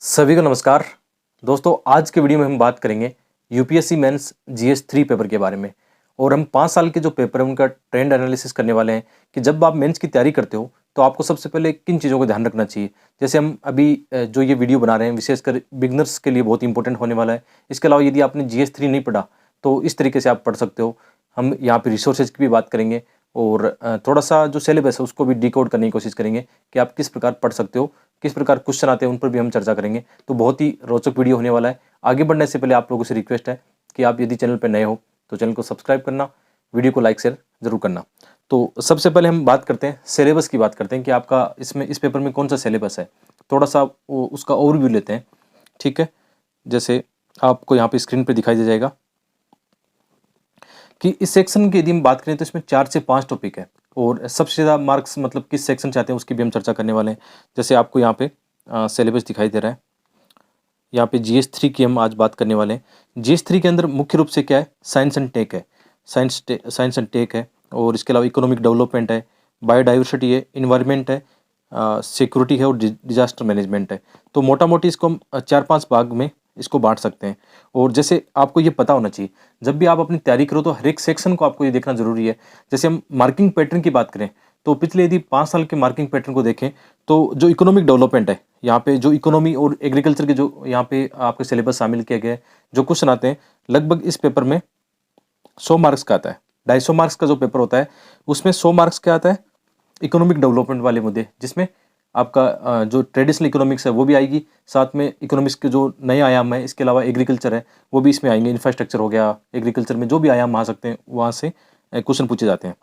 सभी को नमस्कार। दोस्तों, आज के वीडियो में हम बात करेंगे यूपीएससी मेंस जीएस 3 पेपर के बारे में। और हम 5 साल के जो पेपर है उनका ट्रेंड एनालिसिस करने वाले हैं कि जब आप मेंस की तैयारी करते हो तो आपको सबसे पहले किन चीज़ों को ध्यान रखना चाहिए। जैसे हम अभी जो ये वीडियो बना रहे हैं विशेषकर बिगनर्स के लिए बहुत इंपॉर्टेंट होने वाला है। इसके अलावा यदि आपने जीएस 3 नहीं पढ़ा तो इस तरीके से आप पढ़ सकते हो। हम यहाँ पे रिसोर्सेज की भी बात करेंगे और थोड़ा सा जो सिलेबस है उसको भी डिकोड करने की कोशिश करेंगे कि आप किस प्रकार पढ़ सकते हो, किस प्रकार क्वेश्चन आते हैं उन पर भी हम चर्चा करेंगे। तो बहुत ही रोचक वीडियो होने वाला है। आगे बढ़ने से पहले आप लोगों से रिक्वेस्ट है कि आप यदि चैनल पर नए हो तो चैनल को सब्सक्राइब करना, वीडियो को लाइक शेयर जरूर करना। तो सबसे पहले हम बात करते हैं सिलेबस की, बात करते हैं कि आपका इसमें इस पेपर में कौन सा सिलेबस है। थोड़ा सा उसका ओवरव्यू लेते हैं, ठीक है। जैसे आपको यहाँ पे स्क्रीन पे दिखाई दे जाएगा कि इस सेक्शन की यदि हम बात करें तो इसमें 4 से 5 टॉपिक है और सबसे ज़्यादा मार्क्स मतलब किस सेक्शन से आते हैं उसकी भी हम चर्चा करने वाले हैं। जैसे आपको यहाँ पे सिलेबस दिखाई दे रहा है, यहाँ पे जीएस 3 की हम आज बात करने वाले हैं। जीएस 3 के अंदर मुख्य रूप से क्या है, साइंस एंड टेक है, साइंस एंड टेक है और इसके अलावा इकोनॉमिक डेवलपमेंट है, बायोडाइवर्सिटी है, इन्वायरमेंट है, सिक्योरिटी है और डिजास्टर मैनेजमेंट है। तो मोटा मोटी इसको हम 4-5 भाग में इसको बांट सकते हैं। और जैसे आपको ये पता होना चाहिए जब भी आप अपनी तैयारी करो तो हर एक सेक्शन को आपको ये देखना जरूरी है। जैसे हम मार्किंग पैटर्न की बात करें तो पिछले यदि 5 साल के मार्किंग पैटर्न को देखें तो जो इकोनॉमिक डेवलपमेंट है, यहाँ पे जो इकोनॉमी और एग्रीकल्चर के जो यहाँ पे आपके सिलेबस शामिल किया गया है, जो क्वेश्चन आते हैं लगभग इस पेपर में 100 मार्क्स का आता है। 250 मार्क्स का जो पेपर होता है उसमें 100 मार्क्स का आता है इकोनॉमिक डेवलपमेंट वाले मुद्दे, जिसमें आपका जो ट्रेडिशनल इकोनॉमिक्स है वो भी आएगी, साथ में इकोनॉमिक्स के जो नए आयाम है, इसके अलावा एग्रीकल्चर है वो भी इसमें आएंगे। इंफ्रास्ट्रक्चर हो गया, एग्रीकल्चर में जो भी आयाम आ सकते हैं वहाँ से क्वेश्चन पूछे जाते हैं।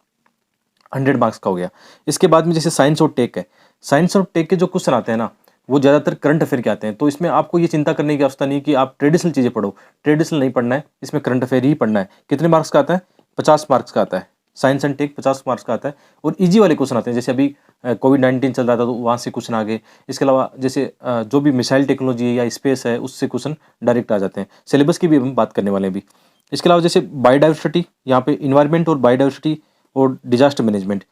100 मार्क्स का हो गया। इसके बाद में जैसे साइंस और टेक है, साइंस और टेक के जो क्वेश्चन आते हैं ना वो ज़्यादातर करंट अफेयर के आते हैं। तो इसमें आपको ये चिंता करने की आवश्यकता नहीं कि आप ट्रेडिशनल चीज़ें पढ़ो, ट्रेडिशनल नहीं पढ़ना है, इसमें करंट अफेयर ही पढ़ना है। कितने मार्क्स का आता है? 50 मार्क्स का आता है। साइंस एंड टेक 50 मार्क्स का आता है और इजी वाले क्वेश्चन आते हैं। जैसे अभी कोविड-19 चल रहा था तो वहाँ से क्वेश्चन आ गए। इसके अलावा जैसे जो भी मिसाइल टेक्नोलॉजी है या स्पेस है उससे क्वेश्चन डायरेक्ट आ जाते हैं। सिलेबस की भी हम बात करने वाले हैं अभी। इसके अलावा जैसे बायोडाइवर्सिटी, यहाँ पे इन्वायरमेंट और बायोडाइवर्सिटी और डिजास्टर मैनेजमेंट,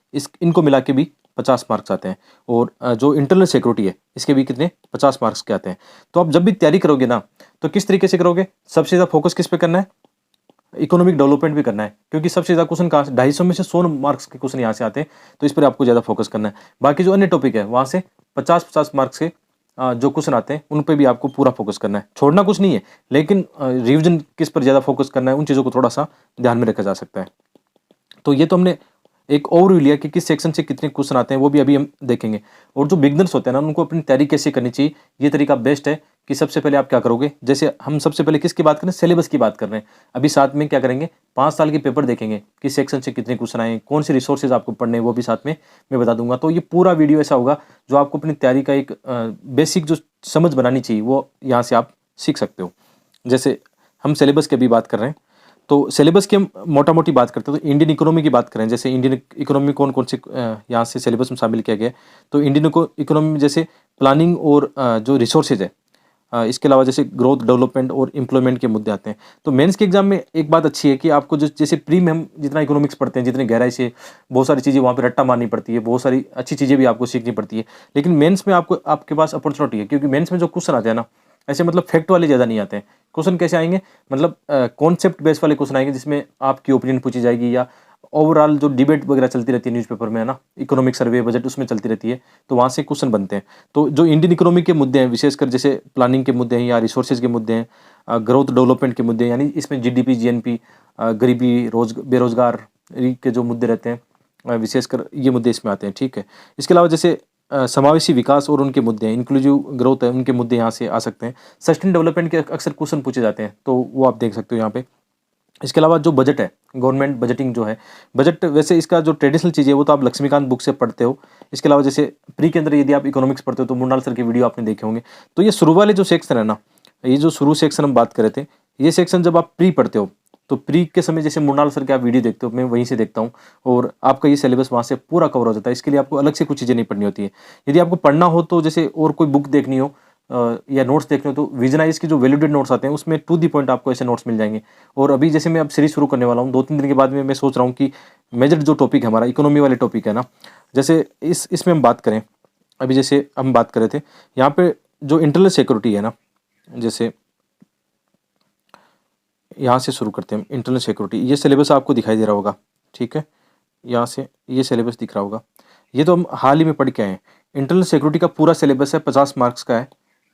इनको मिला के भी 50 मार्क्स आते हैं। और जो इंटरनल सिक्योरिटी है इसके भी कितने 50 मार्क्स के आते हैं। तो आप जब भी तैयारी करोगे ना तो किस तरीके से करोगे, सबसे ज़्यादा फोकस किस पे करना है, इकोनॉमिक डेवलपमेंट भी करना है, क्योंकि सबसे ज़्यादा क्वेश्चन कहाँ से 250 में से 100 मार्क्स के क्वेश्चन यहाँ से आते हैं। तो इस पर आपको ज़्यादा फोकस करना है। बाकी जो अन्य टॉपिक है वहाँ से 50-50 मार्क्स के जो क्वेश्चन आते हैं उन पर भी आपको पूरा फोकस करना है। छोड़ना कुछ नहीं है, लेकिन रिविजन किस पर ज़्यादा फोकस करना है उन चीज़ों को थोड़ा सा ध्यान में रखा जा सकता है। तो ये तो हमने एक ओवरव्यू लिया कि किस सेक्शन से कितने क्वेश्चन आते हैं, वो भी अभी हम देखेंगे। और जो बिगनर्स होते हैं ना उनको अपनी तैयारी कैसे करनी चाहिए, ये तरीका बेस्ट है कि सबसे पहले आप क्या करोगे। जैसे हम सबसे पहले किसकी बात करें, सिलेबस की बात कर रहे हैं। अभी साथ में क्या करेंगे, 5 साल के पेपर देखेंगे, किस सेक्शन से कितने क्वेश्चन आए, कौन से रिसोर्सेज आपको पढ़ने हैं वो भी साथ में मैं बता दूंगा। तो ये पूरा वीडियो ऐसा होगा जो आपको अपनी तैयारी का एक बेसिक जो समझ बनानी चाहिए वो यहाँ से आप सीख सकते हो। जैसे हम सिलेबस की अभी बात कर रहे हैं तो सिलेबस की हम मोटा मोटी बात करते हैं तो इंडियन इकोनॉमी की बात करें। जैसे इंडियन इकोनॉमी कौन कौन से यहाँ से सिलेबस में शामिल किया गया है, तो इंडियन इकोनॉमी में जैसे प्लानिंग और जो रिसोर्सेज है, इसके अलावा जैसे ग्रोथ डेवलपमेंट और एम्प्लॉयमेंट के मुद्दे आते हैं। तो मेंस के एग्जाम में एक बात अच्छी है कि आपको जैसे प्री में हम जितना इकोनॉमिक्स पढ़ते हैं, जितने गहराई से बहुत सारी चीज़ें वहाँ पे रट्टा मारनी पड़ती है, बहुत सारी अच्छी चीज़ें भी आपको सीखनी पड़ती है। लेकिन मेंस में आपको आपके पास अपॉर्चुनिटी है, क्योंकि मेंस में जो क्वेश्चन आते हैं ना ऐसे मतलब फैक्ट वाले ज़्यादा नहीं आते हैं। क्वेश्चन कैसे आएंगे, मतलब कॉन्सेप्ट बेस वाले क्वेश्चन आएंगे जिसमें आपकी ओपिनियन पूछी जाएगी या ओवरऑल जो डिबेट वगैरह चलती रहती है न्यूज़पेपर में, है ना, इकोनॉमिक सर्वे बजट उसमें चलती रहती है, तो वहाँ से क्वेश्चन बनते हैं। तो जो इंडियन इकोनॉमी के मुद्दे हैं, विशेषकर जैसे प्लानिंग के मुद्दे हैं या रिसोर्सेज के मुद्दे हैं, ग्रोथ डेवलपमेंट के मुद्दे हैं, यानी इसमें जीडीपी जीएनपी, गरीबी बेरोजगार के जो मुद्दे रहते हैं, विशेषकर ये मुद्दे इसमें आते हैं, ठीक है। इसके अलावा जैसे समावेशी विकास और उनके मुद्दे हैं, इंक्लूसिव ग्रोथ है, उनके मुद्दे यहाँ से आ सकते हैं। सस्टेन डेवलपमेंट के अक्सर क्वेश्चन पूछे जाते हैं, तो वो आप देख सकते हो यहाँ पे। इसके अलावा जो बजट है, गवर्नमेंट बजटिंग जो है, बजट वैसे इसका जो ट्रेडिशनल चीज़ है वो तो आप लक्ष्मीकांत बुक से पढ़ते हो। इसके अलावा जैसे प्री के अंदर यदि आप इकोनॉमिक्स पढ़ते हो तो मुन्नाल सर के वीडियो आपने देखे होंगे। तो ये शुरू वाले जो सेक्शन है ना, ये जो शुरू सेक्शन हम बात कर रहे थे, ये सेक्शन जब आप प्री पढ़ते हो तो प्री के समय जैसे मुन्नाल सर के आप वीडियो देखते हो, मैं वहीं से देखता हूँ और आपका ये सिलेबस वहाँ से पूरा कवर हो जाता है। इसके लिए आपको अलग से कुछ चीज़ें नहीं पढ़नी होती है। यदि आपको पढ़ना हो तो जैसे और कोई बुक देखनी हो या नोट्स देखने हो तो विजनाइज के जो वैल्यूडेड नोट्स आते हैं उसमें टू दी पॉइंट आपको ऐसे नोट्स मिल जाएंगे। और अभी जैसे मैं अब सीरीज शुरू करने वाला हूँ, 2-3 दिन के बाद में मैं सोच रहा हूँ कि मेजर जो टॉपिक है हमारा इकोनॉमी वाले टॉपिक है ना, जैसे इसमें हम बात करें, अभी जैसे हम बात कर रहे थे यहाँ पे जो इंटरनल सिक्योरिटी है ना, जैसे यहाँ से शुरू करते हैं। इंटरनल सिक्योरिटी, ये सिलेबस आपको दिखाई दे रहा होगा, ठीक है, यहाँ से ये सिलेबस दिख रहा होगा। ये तो हम हाल ही में पढ़ के आए हैं। इंटरनल सिक्योरिटी का पूरा सिलेबस है, 50 मार्क्स का है,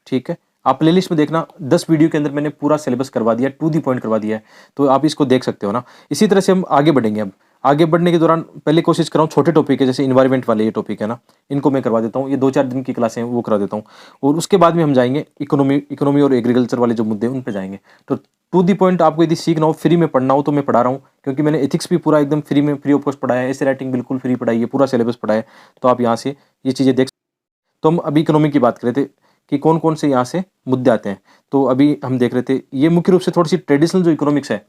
ठीक है। आप प्लेलिस्ट में देखना, 10 वीडियो के अंदर मैंने पूरा सिलेबस करवा दिया, टू दी पॉइंट करवा दिया है, तो आप इसको देख सकते हो ना। इसी तरह से हम आगे बढ़ेंगे। अब आगे बढ़ने के दौरान पहले कोशिश कर रहा हूँ छोटे टॉपिक है, जैसे इन्वायरमेंट वाले ये टॉपिक है ना, इनको मैं करवा देता हूँ। ये 2-4 दिन की क्लासें हैं, वो करा देता हूँ। और उसके बाद में हम जाएंगे इकोनॉमी और एग्रीकल्चर वाले जो मुद्दे हैं उन पे जाएंगे। तो टू दी पॉइंट आपको यदि सीखना हो, फ्री में पढ़ना हो, तो मैं पढ़ा रहा हूँ, क्योंकि मैंने एथिक्स भी पूरा एकदम फ्री में, फ्री ऑफ कॉस्ट पढ़ाया है। ऐसे राइटिंग बिल्कुल फ्री पढ़ाई है, पूरा सिलेबस पढ़ाया है। तो आप यहाँ से ये चीज़ें देख। तो हम अभी इकोनॉमी की बात कर रहे थे कि कौन कौन से यहाँ से मुद्दे आते हैं। तो अभी हम देख रहे थे, ये मुख्य रूप से थोड़ी सी ट्रेडिशनल जो इकोनॉमिक्स है,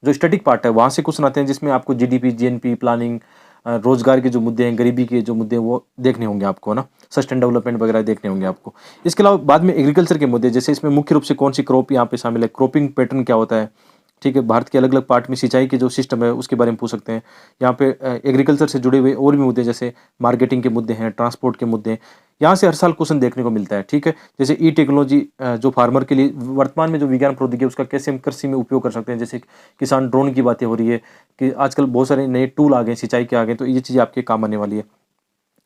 जो स्टैटिक पार्ट है, वहाँ से क्वेश्चन आते हैं, जिसमें आपको जीडीपी, जीएनपी, प्लानिंग, रोजगार के जो मुद्दे हैं, गरीबी के जो मुद्दे हैं, वो देखने होंगे आपको ना, सस्टेन डेवलपमेंट वगैरह देखने होंगे आपको। इसके अलावा बाद में एग्रीकल्चर के मुद्दे, जैसे इसमें मुख्य रूप से कौन सी क्रॉप यहाँ पे शामिल है, क्रॉपिंग पैटर्न क्या होता है, ठीक है। भारत के अलग अलग पार्ट में सिंचाई के जो सिस्टम है उसके बारे में पूछ सकते हैं। यहाँ पे एग्रीकल्चर से जुड़े हुए और भी मुद्दे, जैसे मार्केटिंग के मुद्दे हैं, ट्रांसपोर्ट के मुद्दे हैं, यहाँ से हर साल क्वेश्चन देखने को मिलता है, ठीक है। जैसे ई टेक्नोलॉजी, जो फार्मर के लिए वर्तमान में जो विज्ञान प्रौद्योगिकी है उसका कैसे हम कृषि में उपयोग कर सकते हैं। जैसे किसान ड्रोन की बातें हो रही है कि आजकल बहुत सारे नए टूल आ गए, सिंचाई के आ गए, तो ये चीज़ आपके काम आने वाली है।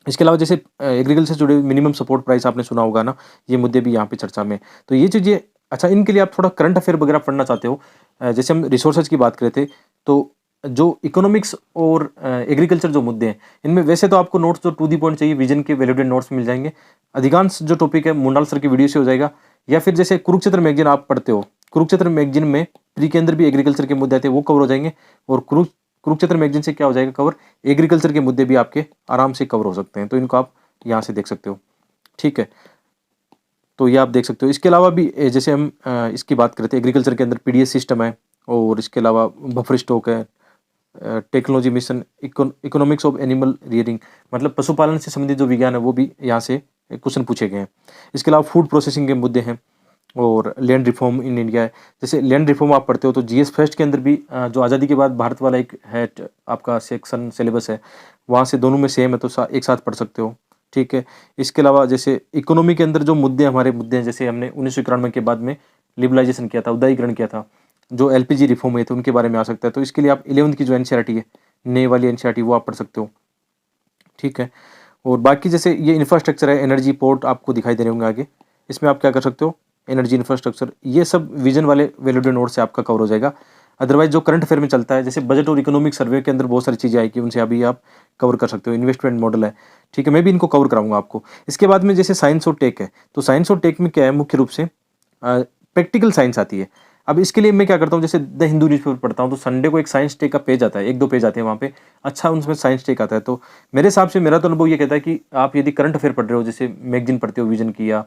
इसके अलावा जैसे एग्रीकल्चर से जुड़े हुए मिनिमम सपोर्ट प्राइस आपने सुना होगा ना, ये मुद्दे भी यहाँ पे चर्चा में। तो ये चीज़ें, अच्छा, इनके लिए आप थोड़ा करंट अफेयर वगैरह पढ़ना चाहते हो, जैसे हम रिसोर्सेज की बात कर रहे थे, तो जो इकोनॉमिक्स और एग्रीकल्चर जो मुद्दे हैं, इनमें वैसे तो आपको नोट्स जो टू दी पॉइंट चाहिए, विजन के वैल्यूडेड नोट्स मिल जाएंगे। अधिकांश जो टॉपिक है मुंडाल सर की वीडियो से हो जाएगा, या फिर जैसे कुरुक्षेत्र मैगजीन आप पढ़ते हो, कुरुक्षेत्र मैगजीन में प्री के अंदर भी एग्रीकल्चर के मुद्दे आते हैं, वो कवर हो जाएंगे। और कुरुक्षेत्र मैगजीन से क्या हो जाएगा कवर, एग्रीकल्चर के मुद्दे भी आपके आराम से कवर हो सकते हैं। तो इनको आप यहाँ से देख सकते हो, ठीक है। तो ये आप देख सकते हो। इसके अलावा भी जैसे हम इसकी बात करते हैं, एग्रीकल्चर के अंदर पीडीएस सिस्टम है, और इसके अलावा बफर स्टॉक है, technology mission, economics of animal rearing, मतलब पशुपालन से संबंधित जो विज्ञान है वो भी यहाँ से क्वेश्चन पूछे गए हैं। इसके अलावा फूड प्रोसेसिंग के मुद्दे हैं, और लैंड रिफॉर्म इन इंडिया है। जैसे लैंड रिफॉर्म आप पढ़ते हो तो जीएस फर्स्ट के अंदर भी जो आज़ादी के बाद भारत वाला एक है आपका सेक्शन सिलेबस है, वहाँ से दोनों में सेम है, तो एक साथ पढ़ सकते हो, ठीक है। इसके अलावा जैसे इकोनॉमी के अंदर जो मुद्दे हमारे मुद्दे हैं, जैसे हमने 1991 के बाद में लिबरलाइजेशन किया था, उदारीकरण किया था, जो एलपीजी रिफॉर्म हुए थे, उनके बारे में आ सकता है। तो इसके लिए आप 11वीं की जो एनसीईआरटी है, नई वाली एनसीईआरटी, वो आप पढ़ सकते हो, ठीक है। और बाकी जैसे ये इंफ्रास्ट्रक्चर है, एनर्जी पोर्ट आपको दिखाई दे रहे होंगे आगे, इसमें आप क्या कर सकते हो, एनर्जी इंफ्रास्ट्रक्चर, ये सब विजन वाले वैल्यूडेड नोट से आपका कवर हो जाएगा। अदरवाइज जो करंट अफेयर में चलता है, जैसे बजट और इकोनॉमिक सर्वे के अंदर बहुत सारी चीज़ें आएगी, उनसे अभी आप कवर कर सकते हो। इन्वेस्टमेंट मॉडल है, ठीक है, मैं भी इनको कवर कराऊंगा आपको। इसके बाद में जैसे साइंस और टेक है, तो साइंस और टेक में क्या है, मुख्य रूप से प्रैक्टिकल साइंस आती है। अब इसके लिए मैं क्या करता हूँ, जैसे द हिंदू न्यूज़पेपर पढ़ता हूँ, तो संडे को एक साइंस टेक का पेज आता है, 1-2 पेज आते हैं वहाँ पे, अच्छा उनमें साइंस टेक आता है। तो मेरे हिसाब से, मेरा तो अनुभव ये कहता है कि आप यदि करंट अफेयर पढ़ रहे हो, जैसे मैगजीन पढ़ते हो विजन की, या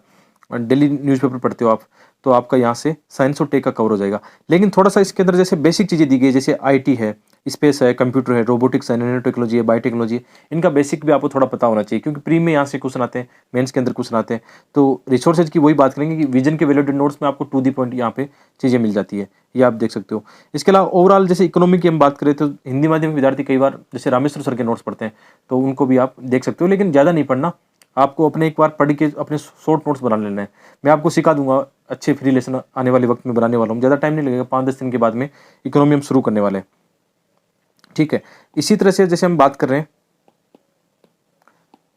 डेली न्यूज़पेपर पढ़ते हो आप, तो आपका यहाँ से साइंस और टेक का कवर हो जाएगा। लेकिन थोड़ा सा इसके अंदर जैसे बेसिक चीज़ें दी गई, जैसे आईटी है, स्पेस है, कंप्यूटर है, रोबोटिक्स है, नैनो टेक्नोलॉजी है, बायोटेक्नोलॉजी है, इनका बेसिक भी आपको थोड़ा पता होना चाहिए, क्योंकि प्री में यहाँ से क्वेश्चन आते हैं, मेंस के अंदर क्वेश्चन आते हैं। तो रिसोर्सेज की वही बात करेंगे कि विजन के वैल्यूडेड नोट्स में आपको टू दी पॉइंट यहाँ पे चीज़ें मिल जाती है, ये आप देख सकते हो। इसके अलावा ओवरऑल जैसे इकोनॉमी की हम बात करें, तो हिंदी माध्यम के विद्यार्थी कई बार जैसे रामेश्वर सर के नोट्स पढ़ते हैं, तो उनको भी आप देख सकते हो, लेकिन ज़्यादा नहीं पढ़ना, आपको अपने एक बार पढ़ के अपने शॉर्ट नोट्स बना लेना है। मैं आपको सिखा दूंगा, अच्छे फ्री लेसन आने वाले वक्त में बनाने वाला हूँ, ज़्यादा टाइम नहीं लगेगा, 5-10 दिन के बाद में इकोनॉमी हम शुरू करने वाले हैं, ठीक है। इसी तरह से जैसे हम बात कर रहे हैं,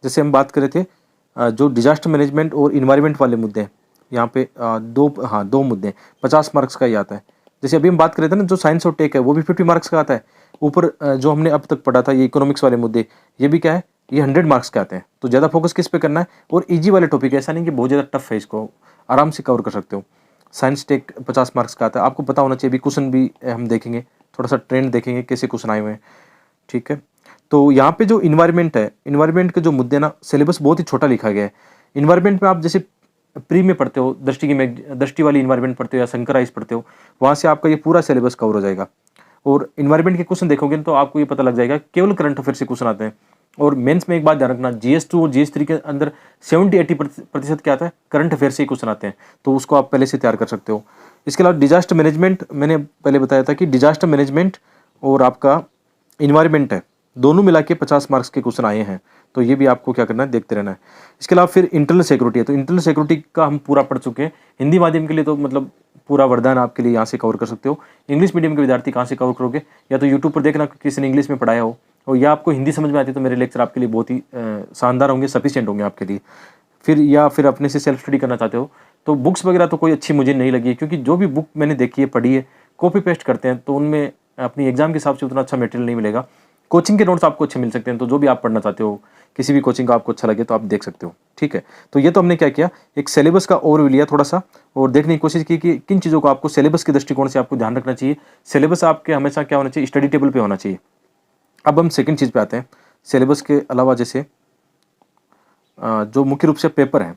जैसे हम बात कर रहे थे जो डिजास्टर मैनेजमेंट और इन्वायरमेंट वाले मुद्दे हैं, यहाँ पे दो मुद्दे हैं, 50 मार्क्स का ही आता है। जैसे अभी हम बात कर रहे थे ना, जो साइंस और टेक है वो भी 50 मार्क्स का आता है। ऊपर जो हमने अब तक पढ़ा था, ये इकोनॉमिक्स वाले मुद्दे, ये भी क्या है, ये 100 मार्क्स के आते हैं। तो ज़्यादा फोकस किस पे करना है, और ईजी वाले टॉपिक, ऐसा नहीं कि बहुत ज़्यादा टफ है, इसको आराम से कवर कर सकते हो। साइंस टेक 50 मार्क्स का आता है, आपको पता होना चाहिए। अभी क्वेश्चन भी हम देखेंगे, थोड़ा सा ट्रेंड देखेंगे कैसे क्वेश्चन आए हुए हैं, ठीक है। तो यहाँ पे जो इन्वायरमेंट है, इन्वायरमेंट के जो मुद्दे ना, सिलेबस बहुत ही छोटा लिखा गया है। इन्वायरमेंट में आप जैसे प्री में पढ़ते हो, दृष्टि वाली इन्वायरमेंट पढ़ते हो, या शंकराइज पढ़ते हो, वहाँ से आपका ये पूरा सिलेबस कवर हो जाएगा। और इन्वायरमेंट के क्वेश्चन देखोगे तो आपको ये पता लग जाएगा, केवल करंट अफेयर से क्वेश्चन आते हैं। और मेंस में एक बात ध्यान रखना, GS2 और GS3 के अंदर 70-80% क्या आता है, करंट अफेयर से ही क्वेश्चन आते हैं, तो उसको आप पहले से तैयार कर सकते हो। इसके अलावा डिजास्टर मैनेजमेंट, मैंने पहले बताया था कि डिजास्टर मैनेजमेंट और आपका इन्वायरमेंट है, दोनों मिला के 50 मार्क्स के क्वेश्चन आए हैं। तो ये भी आपको क्या करना है, देखते रहना है। इसके अलावा फिर इंटरनल सिक्योरिटी है, तो इंटरनल सिक्योरिटी का हम पूरा पढ़ चुके हैं। हिंदी माध्यम के लिए तो मतलब पूरा वरदान आपके लिए यहाँ से कवर कर सकते हो। इंग्लिश मीडियम के विद्यार्थी कहाँ से कवर करोगे, या तो यूट्यूब पर देखना किसी ने इंग्लिश में पढ़ाया हो, और या आपको हिंदी समझ में आती है तो मेरे लेक्चर आपके लिए बहुत ही शानदार होंगे, सफिशिएंट होंगे आपके लिए। फिर या फिर अपने से सेल्फ स्टडी करना चाहते हो तो बुक्स वगैरह तो कोई अच्छी मुझे नहीं लगी, क्योंकि जो भी बुक मैंने देखी है, पढ़ी है, कॉपी पेस्ट करते हैं, तो उनमें अपनी एग्जाम के हिसाब से उतना अच्छा मटेरियल नहीं मिलेगा। कोचिंग के नोट्स आपको अच्छे मिल सकते हैं, तो जो भी आप पढ़ना चाहते हो, किसी भी कोचिंग का आपको अच्छा लगे तो आप देख सकते हो। ठीक है, तो ये तो हमने क्या किया, एक सिलेबस का ओवरव्यू लिया थोड़ा सा, और देखने की कोशिश की कि किन चीज़ों को आपको सिलेबस के दृष्टिकोण से आपको ध्यान रखना चाहिए। सिलेबस आपके हमेशा क्या होना चाहिए, स्टडी टेबल पे होना चाहिए। अब हम सेकंड चीज़ पे आते हैं। सिलेबस के अलावा जैसे जो मुख्य रूप से पेपर है,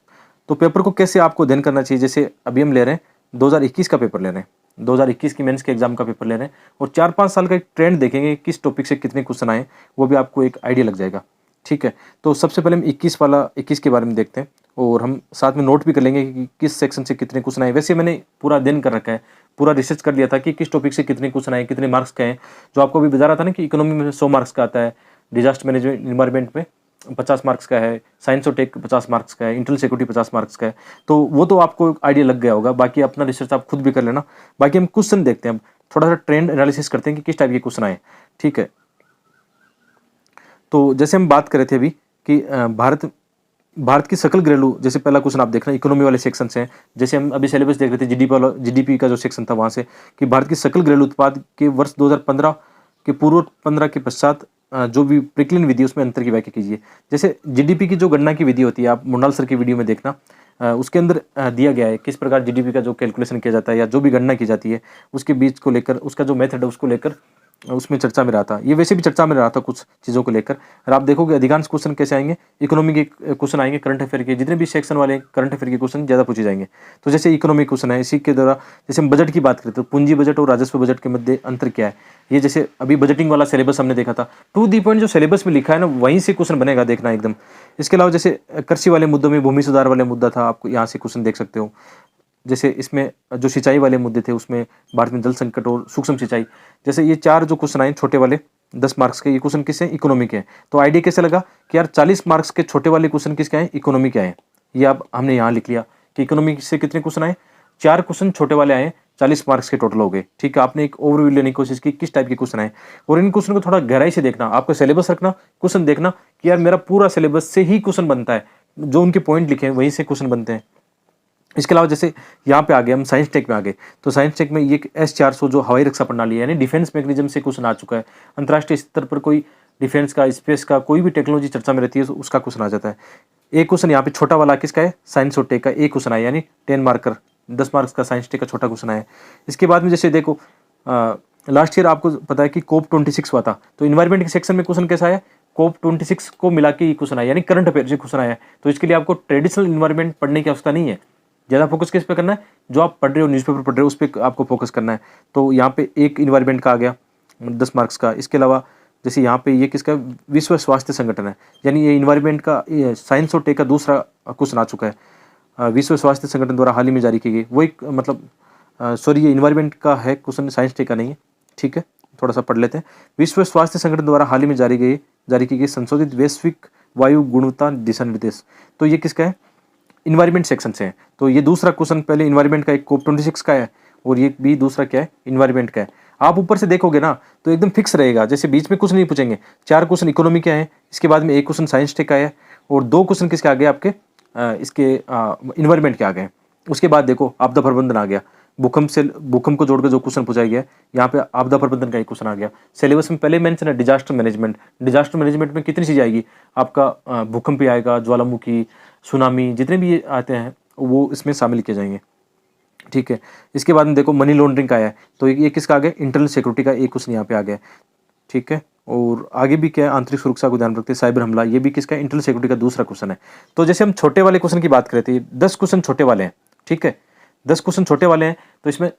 तो पेपर को कैसे आपको अध्ययन करना चाहिए। जैसे अभी हम ले रहे हैं 2021 का पेपर ले रहे हैं, 2021 की मेंस के एग्जाम का पेपर ले रहे हैं, और 4-5 साल का एक ट्रेंड देखेंगे, किस टॉपिक से कितने क्वेश्चन आए, वो भी आपको एक आइडिया लग जाएगा। ठीक है, तो सबसे पहले हम 21 के बारे में देखते हैं, और हम साथ में नोट भी कर लेंगे कि किस सेक्शन से कितने क्वेश्चन आए। वैसे मैंने पूरा अध्ययन कर रखा है, पूरा रिसर्च कर लिया था कि किस टॉपिक से कितने क्वेश्चन आए, कितने मार्क्स का है। जो आपको अभी बता रहा था ना कि इकोनॉमी में 100 मार्क्स का आता है, डिजास्टर मैनेजमेंट इन्वायरमेंट में 50 मार्क्स का है, साइंस और टेक 50 मार्क्स का है, इंटरनल सिक्योरिटी 50 मार्क्स का है, तो वो तो आपको आइडिया लग गया होगा। बाकी अपना रिसर्च आप खुद भी कर लेना। बाकी हम क्वेश्चन देखते हैं, हम थोड़ा सा ट्रेंड एनालिसिस करते हैं कि किस टाइप के क्वेश्चन आए। ठीक है, तो जैसे हम बात कर रहे थे अभी कि भारत की सकल घरेलू, जैसे पहला क्वेश्चन आप देखना, इकोनॉमी वाले सेक्शन से, जैसे हम अभी सिलेबस देख रहे थे जीडीपी का जो सेक्शन था वहाँ से, कि भारत की सकल घरेलू उत्पाद के वर्ष 2015 के पूर्व 15 के पश्चात जो भी प्रकीर्णन विधि उसमें अंतर की व्याख्या कीजिए। जैसे जीडीपी की जो गणना की विधि होती है, आप मुंडाल सर की वीडियो में देखना, उसके अंदर दिया गया है किस प्रकार जीडीपी का जो कैलकुलेशन किया जाता है या जो भी गणना की जाती है उसके बीच को लेकर, उसका जो मेथड है उसको लेकर उसमें चर्चा में रहा था। ये वैसे भी चर्चा में रहा था कुछ चीज़ों को लेकर। और आप देखोगे अधिकांश क्वेश्चन कैसे आएंगे, इकोनॉमी के क्वेश्चन आएंगे, करंट अफेयर के, जितने भी सेक्शन वाले करंट अफेयर के क्वेश्चन ज़्यादा पूछे जाएंगे। तो जैसे इकोनॉमिक क्वेश्चन है, इसी के द्वारा जैसे हम बजट की बात करें तो पूंजी बजट और राजस्व बजट के मध्य अंतर क्या है, ये जैसे अभी बजटिंग वाला सिलेबस हमने देखा था, टू दी पॉइंट जो सिलेबस में लिखा है ना वहीं से क्वेश्चन बनेगा, देखना एकदम। इसके अलावा जैसे कृषि वाले मुद्दों में भूमि सुधार वाले मुद्दा था, आपको यहाँ से क्वेश्चन देख सकते हो। जैसे इसमें जो सिंचाई वाले मुद्दे थे उसमें भारत में जल संकट और सूक्ष्म सिंचाई, जैसे ये 4 जो क्वेश्चन आए छोटे वाले 10 मार्क्स के, ये क्वेश्चन किससे, इकोनॉमी के हैं। तो आइडिया कैसे लगा कि यार 40 मार्क्स के छोटे वाले क्वेश्चन किसके आए, इकोनॉमी के आए। ये अब हमने यहाँ लिख लिया कि इकोनॉमी से कितने क्वेश्चन आए, 4 क्वेश्चन छोटे वाले आए, 40 मार्क्स के टोटल हो गए। ठीक है, आपने एक ओवरव्यू लेने की कोशिश की किस टाइप के क्वेश्चन आए, और इन क्वेश्चन को थोड़ा गहराई से देखना, आपको सिलेबस रखना, क्वेश्चन देखना कि यार मेरा पूरा सिलेबस से ही क्वेश्चन बनता है, जो उनके पॉइंट लिखे हैं वहीं से क्वेश्चन बनते हैं। इसके अलावा जैसे यहाँ पे आ गए हम साइंस टेक में आ गए, तो साइंस टेक में ये S400 जो हवाई रक्षा प्रणाली है, यानी डिफेंस मैकेनिज्म से क्वेश्चन आ चुका है। अंतर्राष्ट्रीय स्तर पर कोई डिफेंस का, स्पेस का कोई भी टेक्नोलॉजी चर्चा में रहती है तो उसका क्वेश्चन आ जाता है। एक क्वेश्चन यहाँ पे छोटा वाला किसका है, साइंस और टेक का एक क्वेश्चन आया, यानी 10 मार्कर 10 मार्क्स का साइंस टेक का छोटा क्वेश्चन आया। इसके बाद में जैसे देखो लास्ट ईयर आपको पता है कि COP26 हुआ था, तो इन्वायरमेंट के सेक्शन में क्वेश्चन कैसा आया, COP26 को मिला के ही क्वेश्चन आया, यानी करंट अफेयर से क्वेश्चन आया। तो इसके लिए आपको ट्रेडिशनल इन्वायरमेंट पढ़ने की आवश्यकता नहीं है, ज़्यादा फोकस किस पे करना है, जो आप पढ़ रहे हो न्यूज़पेपर पढ़ रहे हो उस पर आपको फोकस करना है। तो यहाँ पे एक इन्वायरमेंट का आ गया 10 मार्क्स का। इसके अलावा जैसे यहाँ पे ये किसका, विश्व स्वास्थ्य संगठन है, यानी ये इन्वायरमेंट का साइंस और टेक का दूसरा क्वेश्चन आ चुका है। विश्व स्वास्थ्य संगठन द्वारा हाल ही में जारी की गई, वो एक मतलब सॉरी ये इन्वायरमेंट का है क्वेश्चन, साइंस टेक का नहीं है। ठीक है, थोड़ा सा पढ़ लेते हैं। विश्व स्वास्थ्य संगठन द्वारा हाल ही में जारी की गई संशोधित वैश्विक वायु गुणवत्ता दिशा निर्देश, तो ये किसका है, इन्वायरमेंट सेक्शन से है। तो ये दूसरा क्वेश्चन पहले इन्वायरमेंट का एक COP26 का है, और ये भी दूसरा क्या है, इन्वायरमेंट का है। आप ऊपर से देखोगे ना तो एकदम फिक्स रहेगा, जैसे बीच में कुछ नहीं पूछेंगे। 4 क्वेश्चन इकोनॉमी के आए, इसके बाद में एक क्वेश्चन साइंस टेक का है, और 2 क्वेश्चन किसके आ गए आपके इसके इन्वायरमेंट के आ गए। उसके बाद देखो आपदा प्रबंधन आ गया, भूकंप को जोड़कर जो क्वेश्चन पूछा गया, यहाँ पे आपदा प्रबंधन का एक क्वेश्चन आ गया। सिलेबस में पहले मेंशन है डिजास्टर मैनेजमेंट। डिजास्टर मैनेजमेंट में कितनी चीज़ आएगी, आपका भूकंप भी आएगा, ज्वालामुखी, सुनामी, जितने भी आते हैं वो इसमें शामिल किए जाएंगे। ठीक है, इसके बाद में देखो मनी लॉन्ड्रिंग का आया है, तो ये किसका आ गया, इंटरनल सिक्योरिटी का एक क्वेश्चन यहाँ पे आ गया। ठीक है, और आगे भी क्या है, आंतरिक सुरक्षा को ध्यान रखते हैं, साइबर हमला, ये भी किसका, इंटरनल सिक्योरिटी का दूसरा क्वेश्चन है। तो जैसे हम छोटे वाले क्वेश्चन की बात करें तो 10 क्वेश्चन छोटे वाले हैं। ठीक है, 10 क्वेश्चन छोटे वाले हैं, तो इसमें